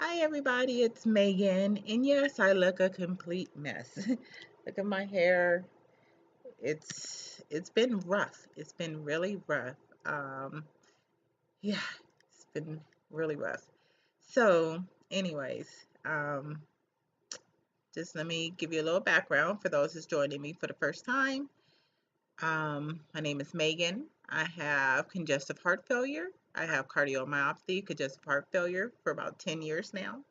Hi everybody, it's Megan, and yes, I look a complete mess. Look at my hair. It's been rough. It's been really rough. Um, yeah, it's been really rough. So, anyways, um, just let me give you a little background for those who's joining me for the first time. My name is Megan. I have congestive heart failure. I have cardiomyopathy, congestive heart failure for about 10 years now.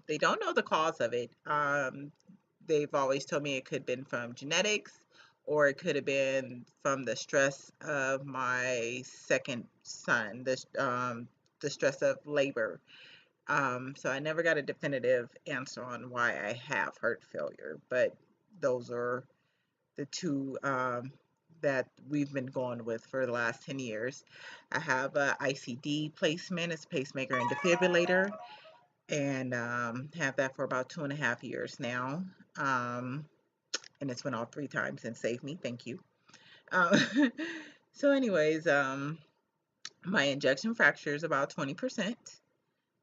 They don't know the cause of it. They've always told me it could have been from genetics or it could have been from the stress of my second son, the stress of labor. So I never got a definitive answer on why I have heart failure, but those are the two that we've been going with for the last 10 years. I have a ICD placement, it's pacemaker and defibrillator, and have that for about 2.5 years now. Um, and it's went off 3 times and saved me. Thank you. Uh, so, anyways, my injection fracture is about 20%.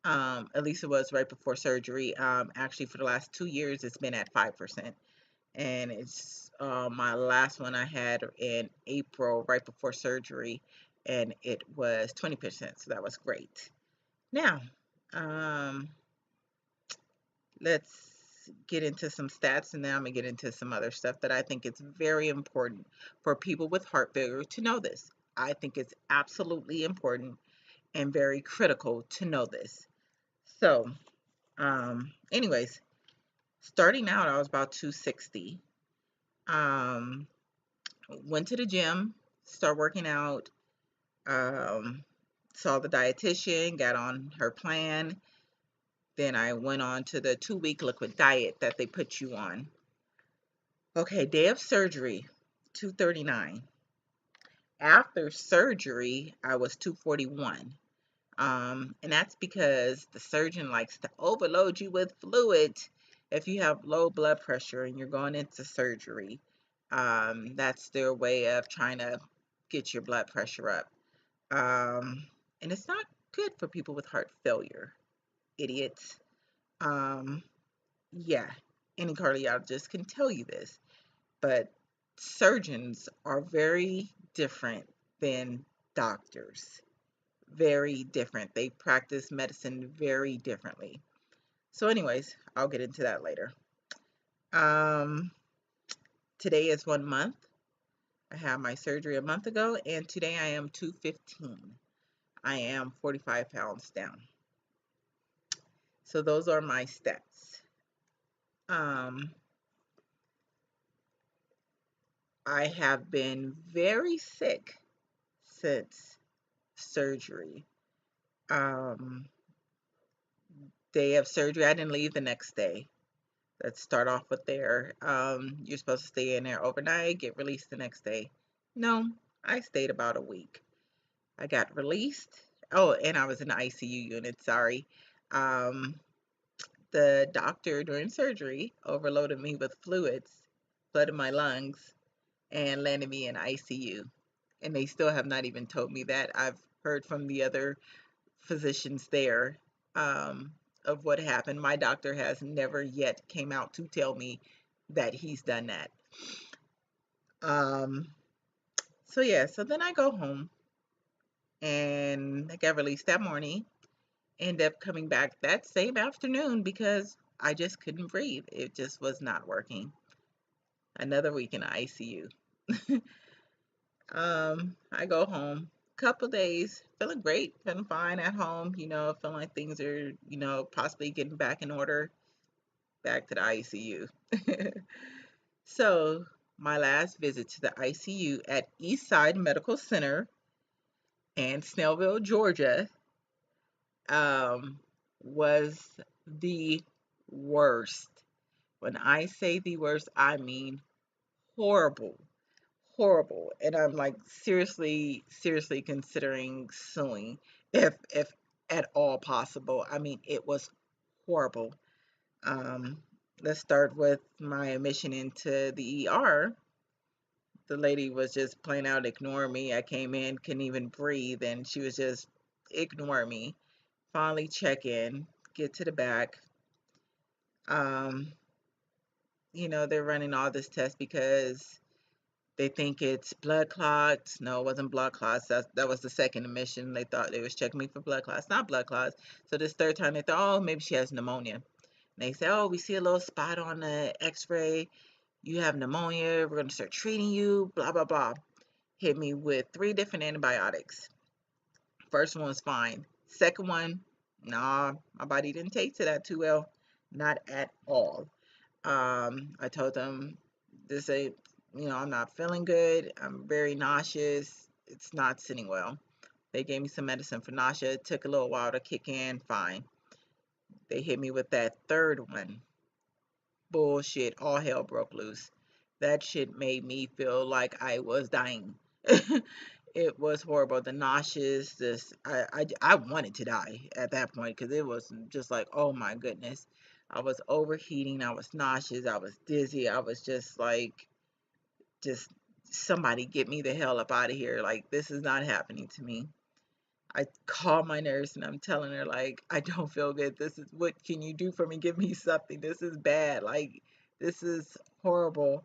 At least it was right before surgery. Actually, for the last 2 years, it's been at 5%. And it's my last one I had in April, right before surgery, and it was 20%. So that was great. Now, um, let's get into some stats, and then I'm gonna get into some other stuff that I think it's very important for people with heart failure to know this. I think it's absolutely important and very critical to know this. So, anyways, starting out, I was about 260. Um, Went to the gym, start working out. Um, Saw the dietitian, got on her plan. Then I went on to the 2-week liquid diet that they put you on. Okay, day of surgery, 239. After surgery, I was 241. And that's because the surgeon likes to overload you with fluid if you have low blood pressure and you're going into surgery. That's their way of trying to get your blood pressure up. And it's not good for people with heart failure, idiots. Um, yeah, any cardiologist can tell you this. But surgeons are very different than doctors. Very different. They practice medicine very differently. So, anyways, I'll get into that later. Um, Today is 1 month. I had my surgery a month ago, and today I am 215. I am 45 pounds down. So, those are my stats. Um, I have been very sick since surgery. Um, Day of surgery, I didn't leave the next day. Let's start off with there. You're supposed to stay in there overnight, get released the next day. No, I stayed about a week. I got released. Oh, and I was in the ICU unit, sorry. Um, the doctor during surgery overloaded me with fluids, flooded my lungs, and landed me in ICU. And they still have not even told me that. I've heard from the other physicians there, um, of what happened. My doctor has never yet came out to tell me that he's done that. Um, so yeah, so then I go home and I got released that morning. End up coming back that same afternoon because I just couldn't breathe. It just was not working. Another week in the ICU. I go home. Couple days, feeling great, feeling fine at home, feeling like things are, possibly getting back in order. Back to the ICU. So, my last visit to the ICU at Eastside Medical Center in Snellville, Georgia, um, was the worst. When I say the worst, I mean horrible, horrible. And I'm like seriously, seriously considering suing if at all possible. I mean, it was horrible. Um, let's start with my admission into the ER. The lady was just plain out ignoring me. I came in, couldn't even breathe, and she was just ignoring me. Finally check in. get to the back. Um, they're running all this test because they think it's blood clots. No, it wasn't blood clots. That was the second admission. They thought they was checking me for blood clots, not blood clots. So this third time they thought, oh, maybe she has pneumonia. And they say, oh, we see a little spot on the x-ray. You have pneumonia. We're going to start treating you, blah, blah, blah. Hit me with 3 different antibiotics. First one was fine. Second one, nah, my body didn't take to that too well. Not at all. I told them this ain't, I'm not feeling good. I'm very nauseous. It's not sitting well. They gave me some medicine for nausea. It took a little while to kick in. Fine. They hit me with that third one. Bullshit. All hell broke loose. That shit made me feel like I was dying. It was horrible. The nauseous, I wanted to die at that point because it was just like, oh my goodness. I was overheating. I was nauseous. I was dizzy. I was just like, just somebody get me the hell up out of here. Like, this is not happening to me. I call my nurse and I'm telling her, like, I don't feel good. This is, what can you do for me? Give me something. This is bad. Like, this is horrible.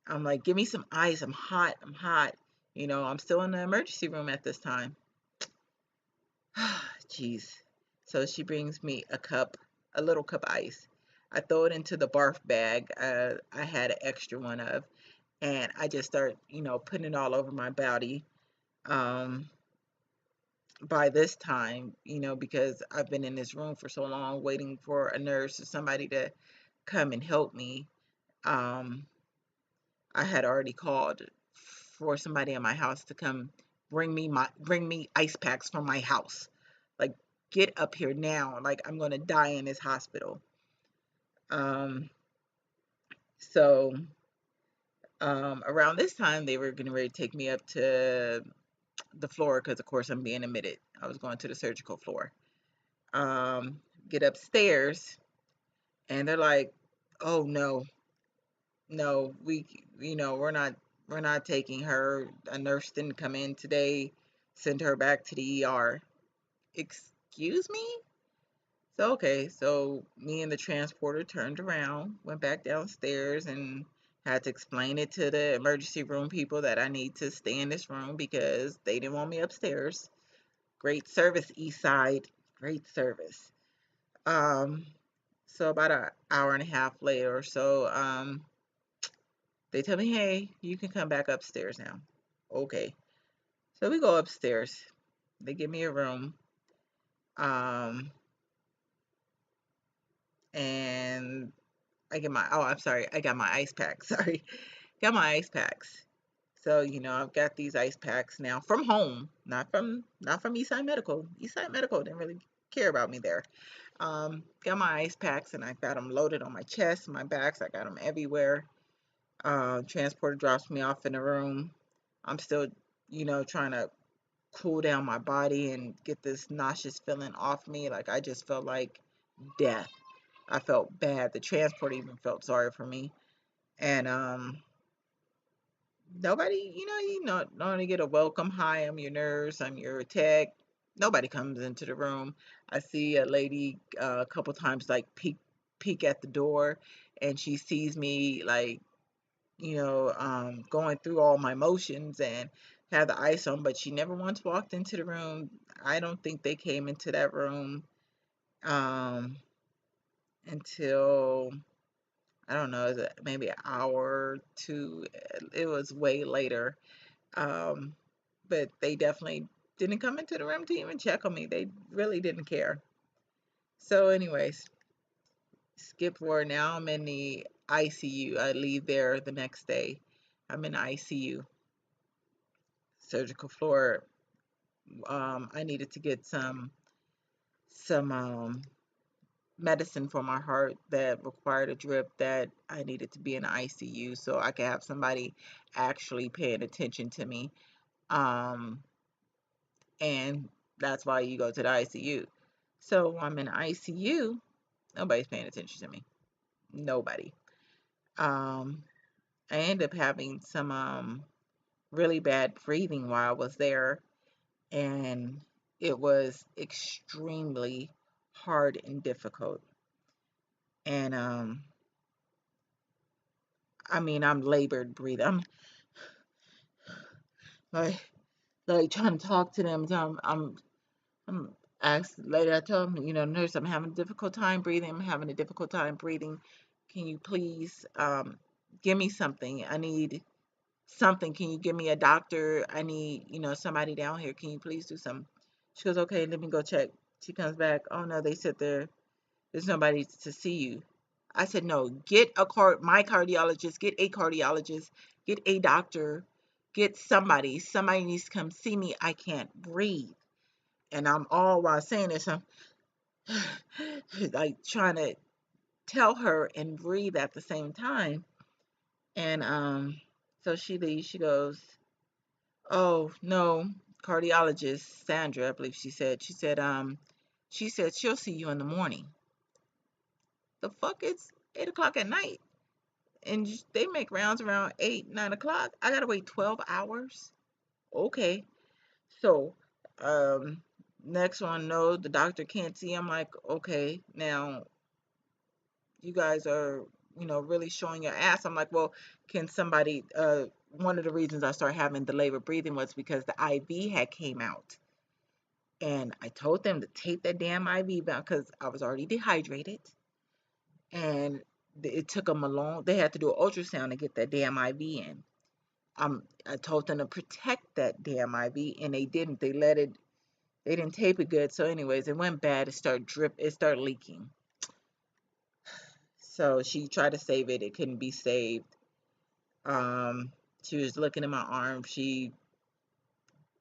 I'm like, give me some ice. I'm hot. I'm hot. I'm still in the emergency room at this time. Jeez. So she brings me a little cup of ice. I throw it into the barf bag I had an extra one of, and I just start, putting it all over my body. Um, by this time, because I've been in this room for so long waiting for a nurse or somebody to come and help me, um, I had already called for somebody in my house to come bring me ice packs from my house. Like, get up here now. Like, I'm gonna die in this hospital. Um, so around this time they were getting ready to take me up to the floor because of course I'm being admitted. I was going to the surgical floor. Get upstairs and they're like, oh no, no, we're not taking her. A nurse didn't come in today. Send her back to the ER. Excuse me? So okay, so me and the transporter turned around, went back downstairs and had to explain it to the emergency room people that I need to stay in this room because they didn't want me upstairs. Great service, East Side. Great service. Um, so about an hour and a half later or so, they tell me, hey, you can come back upstairs now. Okay. So we go upstairs. They give me a room. Um, and I'm sorry, I got my ice packs. Sorry. Got my ice packs. So, I've got these ice packs now from home, not from Eastside Medical. Eastside Medical didn't really care about me there. Got my ice packs and I got them loaded on my chest, my backs. I got them everywhere. Transporter drops me off in the room. I'm still, trying to cool down my body and get this nauseous feeling off me. Like, I just felt like death. I felt bad. The transporter even felt sorry for me. And nobody, don't get a welcome. Hi, I'm your nurse. I'm your tech. Nobody comes into the room. I see a lady a couple times like peek at the door, and she sees me like going through all my motions and have the ice on, but she never once walked into the room. I don't think they came into that room um, until, I don't know, maybe an hour or two. It was way later. Um, but they definitely didn't come into the room to even check on me. They really didn't care. So, anyways, skip forward. Now I'm in the ICU. I leave there the next day. I'm in ICU, surgical floor. I needed to get some medicine for my heart that required a drip that I needed to be in the ICU so I could have somebody actually paying attention to me. Um, and that's why you go to the ICU. So I'm in the ICU. Nobody's paying attention to me. Nobody. Um, I ended up having some really bad breathing while I was there, and it was extremely hard and difficult. And I mean, I'm labored breathing. I'm like trying to talk to them. I'm asked later. I told him, nurse, I'm having a difficult time breathing. I'm having a difficult time breathing. Can you please give me something? I need something. Can you give me a doctor? I need, somebody down here. Can you please do something? She goes, okay, let me go check. She comes back. Oh no, they sit there. There's nobody to see you. I said, no, get my cardiologist, get a cardiologist, get a doctor, get somebody. Somebody needs to come see me. I can't breathe. And I'm all while saying this, I'm like trying to tell her and breathe at the same time. And so she leaves. She goes, oh no, cardiologist Sandra, I believe she said. She said she'll see you in the morning. The fuck, it's 8 o'clock at night, and they make rounds around 8, 9 o'clock. I gotta wait 12 hours. Okay, so um, next one, no, the doctor can't see. I'm like, okay, now you guys are, really showing your ass. I'm like, well, can somebody, one of the reasons I started having the labor breathing was because the IV had came out. And I told them to take that damn IV out because I was already dehydrated. And it took them a long, they had to do an ultrasound to get that damn IV in. I told them to protect that damn IV, and they didn't. They didn't tape it good. So anyways, it went bad. It started leaking. So she tried to save it. It couldn't be saved. She was looking at my arm. She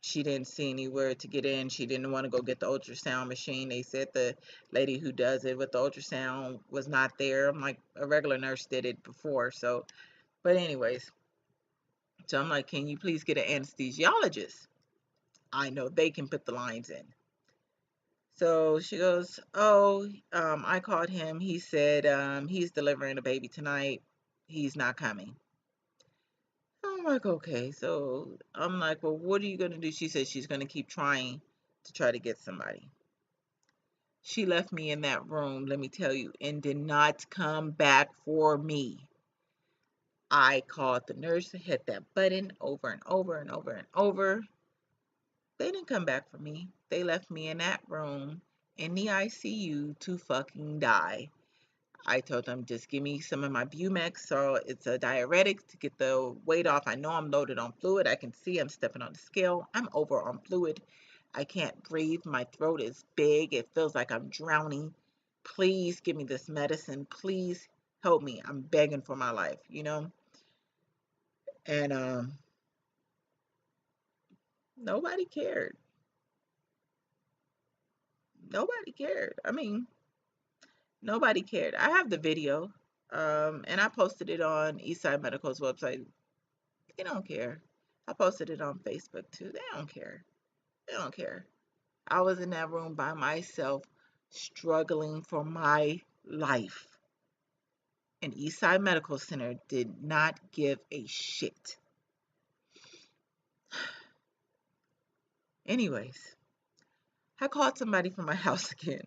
didn't see anywhere to get in. She didn't want to go get the ultrasound machine. They said the lady who does it with the ultrasound was not there. I'm like, a regular nurse did it before. So, but anyways, so I'm like, can you please get an anesthesiologist? I know they can put the lines in. So she goes, oh, I called him. He said he's delivering a baby tonight. He's not coming. I'm like, okay. So I'm like, well, what are you going to do? She said she's going to keep trying to try to get somebody. She left me in that room, let me tell you, and did not come back for me. I called the nurse, hit that button over and over and over and over. They didn't come back for me. They left me in that room in the ICU to fucking die. I told them, just give me some of my Bumex, so it's a diuretic to get the weight off. I know I'm loaded on fluid. I can see I'm stepping on the scale. I'm over on fluid. I can't breathe. My throat is big. It feels like I'm drowning. Please give me this medicine. Please help me. I'm begging for my life, And nobody cared. Nobody cared. I mean, nobody cared. I have the video, and I posted it on Eastside Medical's website. They don't care. I posted it on Facebook too. They don't care. They don't care. I was in that room by myself, struggling for my life. And Eastside Medical Center did not give a shit. Anyways, I called somebody from my house again.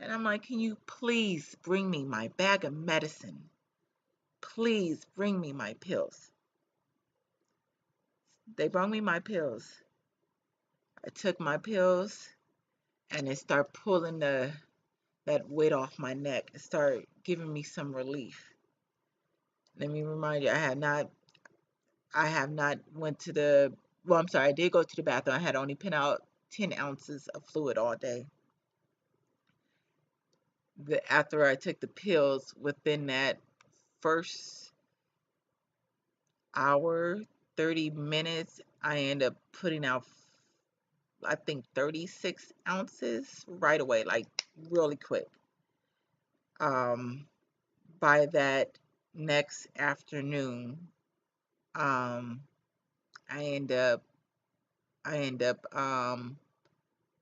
And I'm like, can you please bring me my bag of medicine? Please bring me my pills. They brought me my pills. I took my pills, and it started pulling that weight off my neck. It started giving me some relief. Let me remind you, I have not went to well, I'm sorry, I did go to the bathroom. I had only put out 10 ounces of fluid all day. After I took the pills, within that first hour, 30 minutes, I ended up putting out, I think, 36 ounces right away, like really quick. By that next afternoon, um, I end up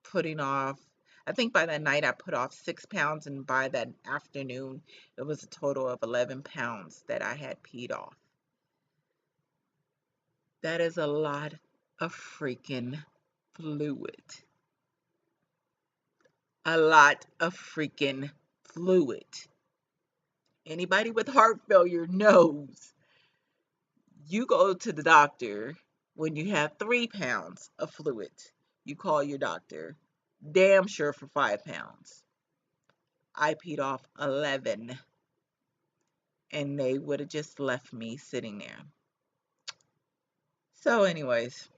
putting off, I think by that night I put off 6 pounds, and by that afternoon it was a total of 11 pounds that I had peed off. That is a lot of freaking fluid. a lot of freaking fluid. Anybody with heart failure knows you go to the doctor when you have 3 pounds of fluid. You call your doctor, damn sure for 5 pounds. I peed off 11 and they would have just left me sitting there. So, anyways,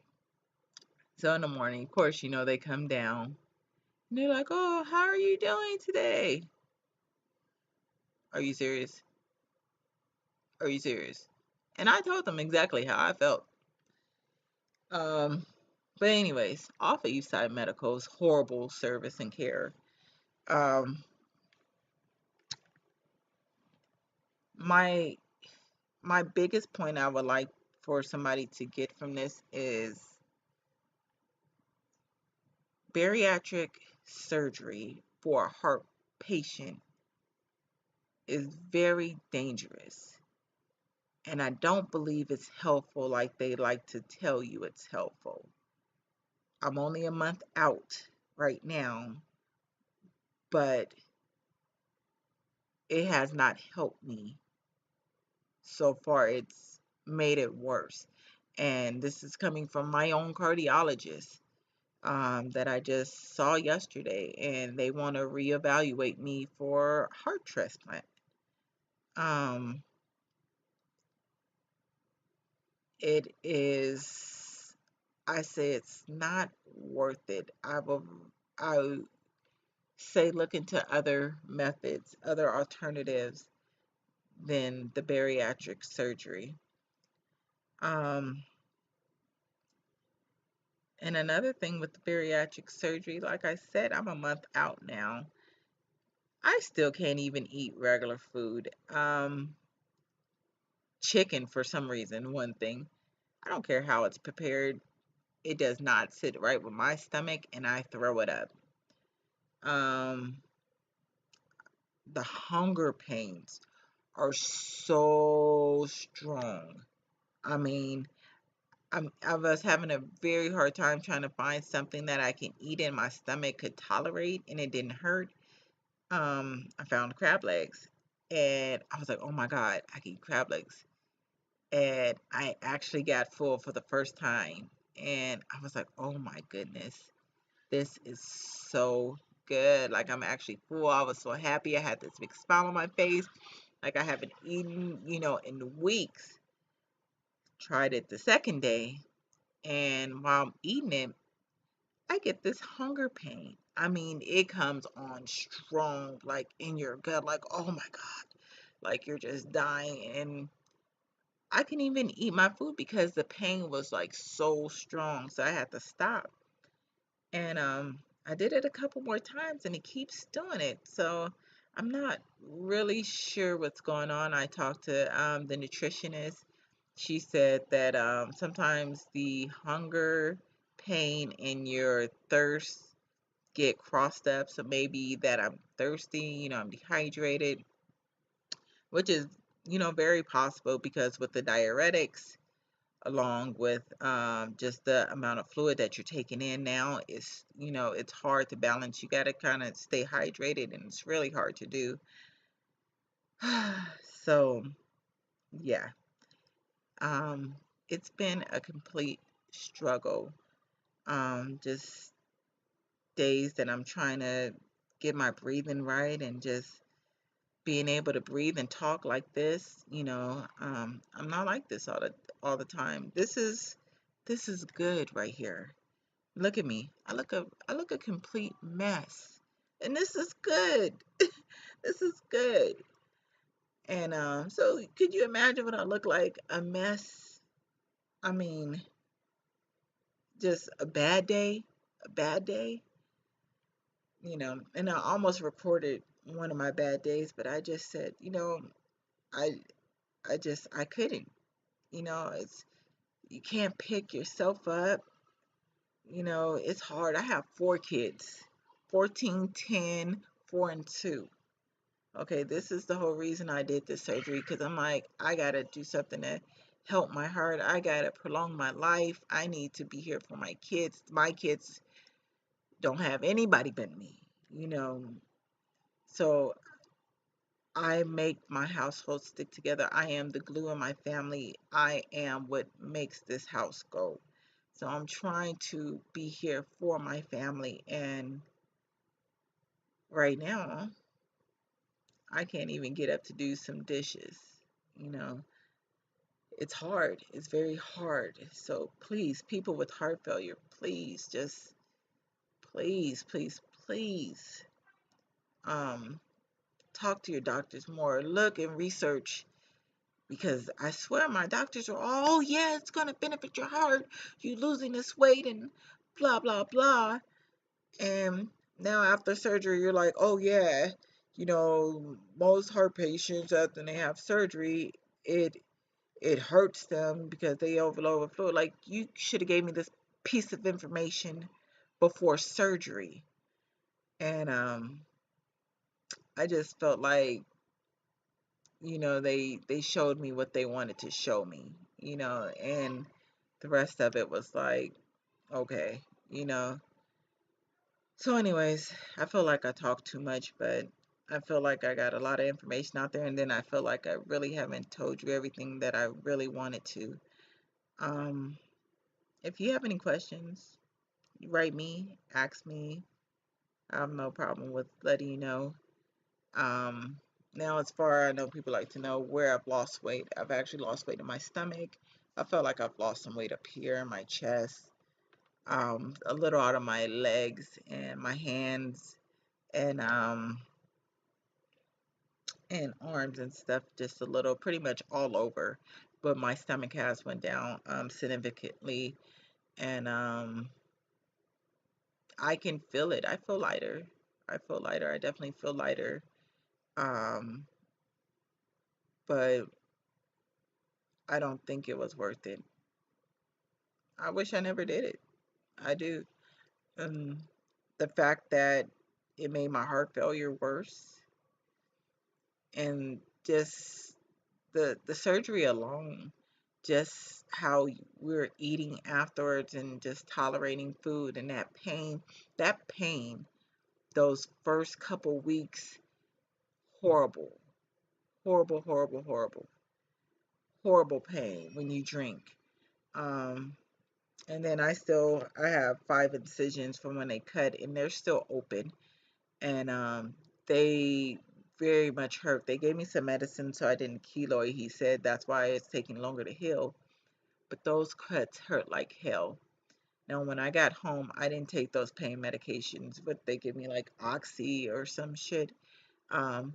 so in the morning, of course, they come down and they're like, "Oh, how are you doing today?" Are you serious? Are you serious? And I told them exactly how I felt. Um, but anyways, off of Eastside Medical's horrible service and care. Um, my my biggest point I would like for somebody to get from this is bariatric surgery for a heart patient is very dangerous. And I don't believe it's helpful like they like to tell you it's helpful. I'm only a month out right now, but it has not helped me so far. It's made it worse. And this is coming from my own cardiologist that I just saw yesterday, and they want to reevaluate me for heart transplant. Um, it is, I say it's not worth it. I say look into other methods, other alternatives than the bariatric surgery. Um, and another thing with the bariatric surgery, like I said, I'm a month out now. I still can't even eat regular food. Chicken, for some reason, one thing. I don't care how it's prepared. It does not sit right with my stomach and I throw it up. Um, the hunger pains are so strong. I mean, I was having a very hard time trying to find something that I can eat and my stomach could tolerate and it didn't hurt. I found crab legs and I was like, oh my God, I can eat crab legs. And I actually got full for the first time. And I was like, oh my goodness, this is so good. Like, I'm actually full. I was so happy. I had this big smile on my face. Like, I haven't eaten, in weeks. Tried it the second day. And while I'm eating it, I get this hunger pain. I mean, it comes on strong, like in your gut, like, oh my God, like you're just dying. And I couldn't even eat my food because the pain was like so strong. So I had to stop. And I did it a couple more times and it keeps doing it. So I'm not really sure what's going on. I talked to the nutritionist. She said that sometimes the hunger, pain, and your thirst get crossed up. So maybe that I'm thirsty, I'm dehydrated, which is, very possible because with the diuretics, along with just the amount of fluid that you're taking in now, it's hard to balance. You got to kind of stay hydrated, and it's really hard to do. So, yeah, um, it's been a complete struggle. Just days that I'm trying to get my breathing right and just being able to breathe and talk like this, I'm not like this all the time. This is good right here. Look at me. I look a complete mess. And this is good. This is good. And so could you imagine what I look like? A mess. I mean, just a bad day. A bad day. And I almost recorded one of my bad days, but I just said, I I couldn't. It's you can't pick yourself up. It's hard. I have 4 kids, 14, 10, 4, and 2. Okay, this is the whole reason I did this surgery because I'm like, I gotta do something to help my heart. I gotta prolong my life. I need to be here for my kids. My kids don't have anybody but me. you know. So I make my household stick together. I am the glue in my family. I am what makes this house go. So I'm trying to be here for my family. And right now, I can't even get up to do some dishes. You know, it's hard. It's very hard. So please, people with heart failure, please just, please, please, please, um, talk to your doctors more. Look and research. Because I swear my doctors are all, oh yeah, it's going to benefit your heart. You losing this weight and blah, blah, blah. And now after surgery, you're like, oh yeah, most heart patients after they have surgery, it it hurts them because they overload fluid. Like you should have gave me this piece of information before surgery. And I just felt like, they showed me what they wanted to show me, and the rest of it was like, okay, you know. So, anyways, I feel like I talk too much, but I feel like I got a lot of information out there, and then I feel like I really haven't told you everything that I really wanted to. Um, if you have any questions, you write me, ask me. I have no problem with letting you know. Um, Now, as far I know, people like to know where I've lost weight. I've actually lost weight in my stomach. I felt like I've lost some weight up here in my chest, a little out of my legs and my hands, and and arms and stuff, just a little, pretty much all over. But my stomach has went down significantly, and I can feel it. I feel lighter. I feel lighter. I definitely feel lighter. Um, but I don't think it was worth it. I wish I never did it. I do. Um, the fact that it made my heart failure worse, and just the surgery alone, just how we're eating afterwards and just tolerating food and that pain, those first couple weeks, horrible, horrible, horrible, horrible, horrible pain when you drink. Um, and then I have 5 incisions from when they cut, and they're still open, and they very much hurt. They gave me some medicine so I didn't keloid. He said that's why it's taking longer to heal. But those cuts hurt like hell. Now, when I got home, I didn't take those pain medications, but they give me like Oxy or some shit. Um,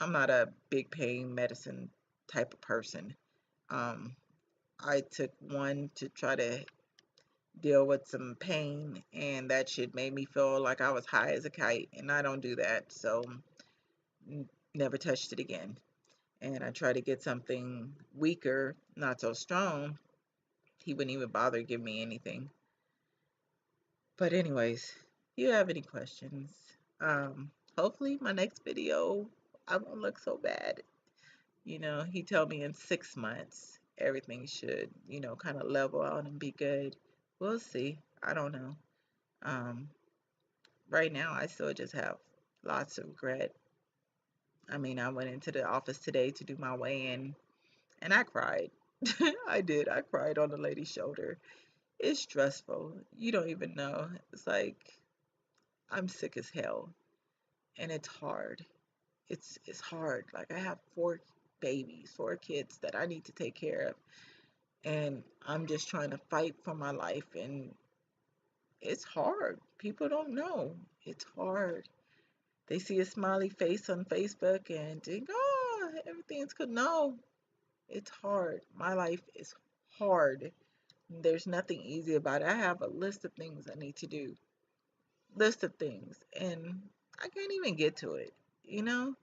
I'm not a big pain medicine type of person. Um, I took one to try to deal with some pain, and that shit made me feel like I was high as a kite, and I don't do that, so never touched it again. And I tried to get something weaker, not so strong. He wouldn't even bother give me anything. But anyways, if you have any questions, hopefully my next video I won't look so bad. He told me in 6 months everything should, kind of level out and be good. We'll see. I don't know. Um, right now I still just have lots of regret. I mean, I went into the office today to do my weigh-in and I cried. I did. I cried on the lady's shoulder. It's stressful. You don't even know. It's like I'm sick as hell and it's hard. It's hard. Like I have 4 babies, 4 kids that I need to take care of, and I'm just trying to fight for my life, and it's hard. People don't know. It's hard. They see a smiley face on Facebook and think, "Oh, everything's good." No, it's hard. My life is hard. There's nothing easy about it. I have a list of things I need to do. List of things, and I can't even get to it, you know?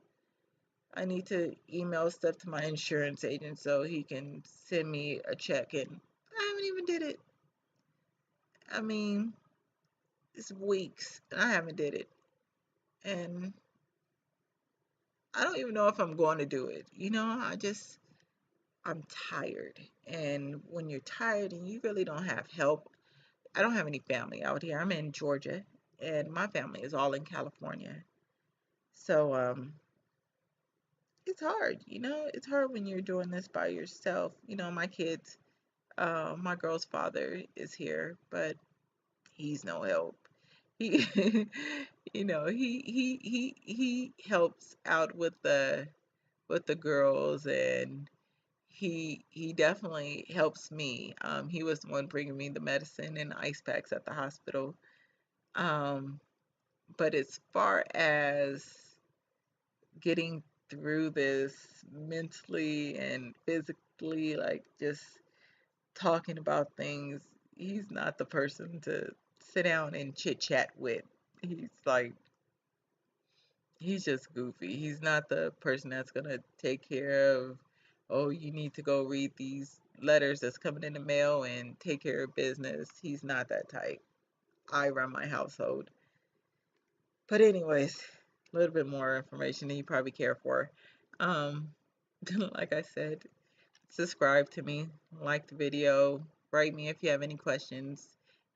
I need to email stuff to my insurance agent so he can send me a check, and I haven't even did it. I mean, it's weeks and I haven't did it. And I don't even know if I'm going to do it. I'm tired. And when you're tired and you really don't have help, I don't have any family out here. I'm in Georgia and my family is all in California. So it's hard, it's hard when you're doing this by yourself. My kids, my girl's father is here, but he's no help. He, he helps out with the girls, and he definitely helps me. He was the one bringing me the medicine and the ice packs at the hospital. Um, but as far as getting through this mentally and physically, like just talking about things, he's not the person to sit down and chit chat with. He's like, he's just goofy. He's not the person that's gonna take care of, oh, you need to go read these letters that's coming in the mail and take care of business. He's not that type. I run my household. But anyways, a little bit more information than you probably care for. Um, like I said, subscribe to me, like the video, write me if you have any questions.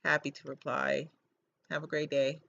Happy to reply. Have a great day.